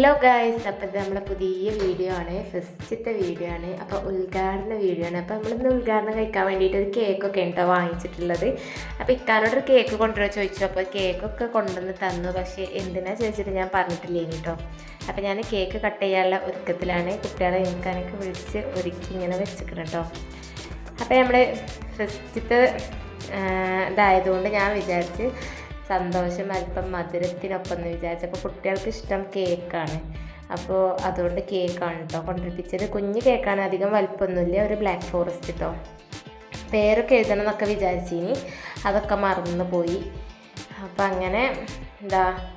Hello guys, അപ്പോൾ ഇത് നമ്മളെ പുതിയ വീഡിയോ ആണ്, ഫസ്റ്റത്തെ വീഡിയോ ആണ്. അപ്പോൾ ഉദ്ഘാടന വീഡിയോ ആണ്. അപ്പോൾ നമ്മളിന്ന് ഉദ്ഘാടനം കഴിക്കാൻ വേണ്ടിയിട്ട് ഒരു കേക്കൊക്കെ ഉണ്ടോ വാങ്ങിച്ചിട്ടുള്ളത്. അപ്പോൾ ഇക്കാനോടൊരു കേക്ക് കൊണ്ടുവരാൻ ചോദിച്ചു. അപ്പോൾ കേക്കൊക്കെ കൊണ്ടുവന്ന് തന്നു. പക്ഷേ എന്തിനാ ചോദിച്ചിട്ട് ഞാൻ പറഞ്ഞിട്ടില്ലേ കേട്ടോ. അപ്പോൾ ഞാൻ കേക്ക് കട്ട് ചെയ്യാനുള്ള ഒരുക്കത്തിലാണ്. കുട്ടികളെ എനിക്കാനൊക്കെ വിളിച്ച് ഒരുക്കി ഇങ്ങനെ വെച്ചിക്കണം കേട്ടോ. അപ്പോൾ നമ്മൾ ഫസ്റ്റത്തെ ഇതായതുകൊണ്ട് ഞാൻ വിചാരിച്ച് സന്തോഷം അല്പം മധുരത്തിനൊപ്പം എന്ന് വിചാരിച്ചപ്പോൾ കുട്ടികൾക്ക് ഇഷ്ടം കേക്കാണ്. അപ്പോൾ അതുകൊണ്ട് കേക്കാണ് കേട്ടോ കൊണ്ടിരിപ്പിച്ചത്. കുഞ്ഞ് കേക്കാണ്, അധികം വലിപ്പമൊന്നുമില്ല. ഒരു ബ്ലാക്ക് ഫോറസ്റ്റ് കേട്ടോ. പേരൊക്കെ എഴുതണം എന്നൊക്കെ വിചാരിച്ചിനി, അതൊക്കെ മറന്നു പോയി. അപ്പോൾ അങ്ങനെ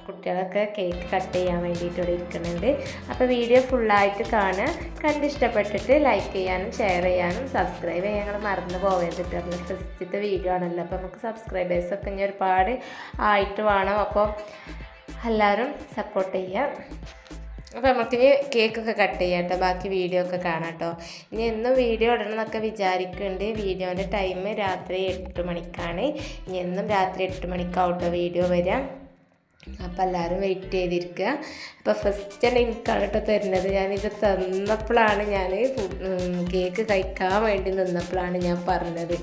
കുട്ടികളൊക്കെ കേക്ക് കട്ട് ചെയ്യാൻ വേണ്ടിയിട്ട് ഇവിടെ ഇരിക്കുന്നുണ്ട്. അപ്പോൾ വീഡിയോ ഫുള്ളായിട്ട് കാണുക. കണ്ടിഷ്ടപ്പെട്ടിട്ട് ലൈക്ക് ചെയ്യാനും ഷെയർ ചെയ്യാനും സബ്സ്ക്രൈബ് ചെയ്യാൻ ഞങ്ങൾ മറന്നു പോകരുത്. നമ്മൾ ഫസ്റ്റത്തെ വീഡിയോ ആണല്ലോ. അപ്പോൾ നമുക്ക് സബ്സ്ക്രൈബേഴ്സൊക്കെ ഇനി ഒരുപാട് ആയിട്ട് വേണം. അപ്പോൾ എല്ലാവരും സപ്പോർട്ട് ചെയ്യുക. അപ്പോൾ നമുക്കിനി കേക്കൊക്കെ കട്ട് ചെയ്യാം കേട്ടോ. ബാക്കി വീഡിയോ ഒക്കെ കാണാം കേട്ടോ. ഇനി എന്നും വീഡിയോ ഇടണം എന്നൊക്കെ വിചാരിക്കുന്നുണ്ട്. വീഡിയോൻ്റെ ടൈം രാത്രി 8 മണിക്കാണ്. ഇനി എന്നും രാത്രി 8 മണിക്കാവട്ടോ വീഡിയോ വരാം. അപ്പോൾ എല്ലാവരും വെയിറ്റ് ചെയ്തിരിക്കുക. അപ്പോൾ ഫസ്റ്റ് എനിക്കാണ് കേട്ടോ തരുന്നത്. ഞാനിത് തന്നപ്പോഴാണ് കേക്ക് കഴിക്കാൻ വേണ്ടി നിന്നപ്പോഴാണ് ഞാൻ പറഞ്ഞത്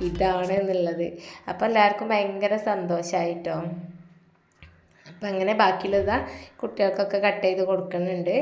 ഇതാണ് എന്നുള്ളത്. അപ്പോൾ എല്ലാവർക്കും ഭയങ്കര സന്തോഷമായിട്ടോ. അപ്പം അങ്ങനെ ബാക്കിയുള്ളതാ കുട്ടികൾക്കൊക്കെ കട്ട് ചെയ്ത് കൊടുക്കുന്നുണ്ട്.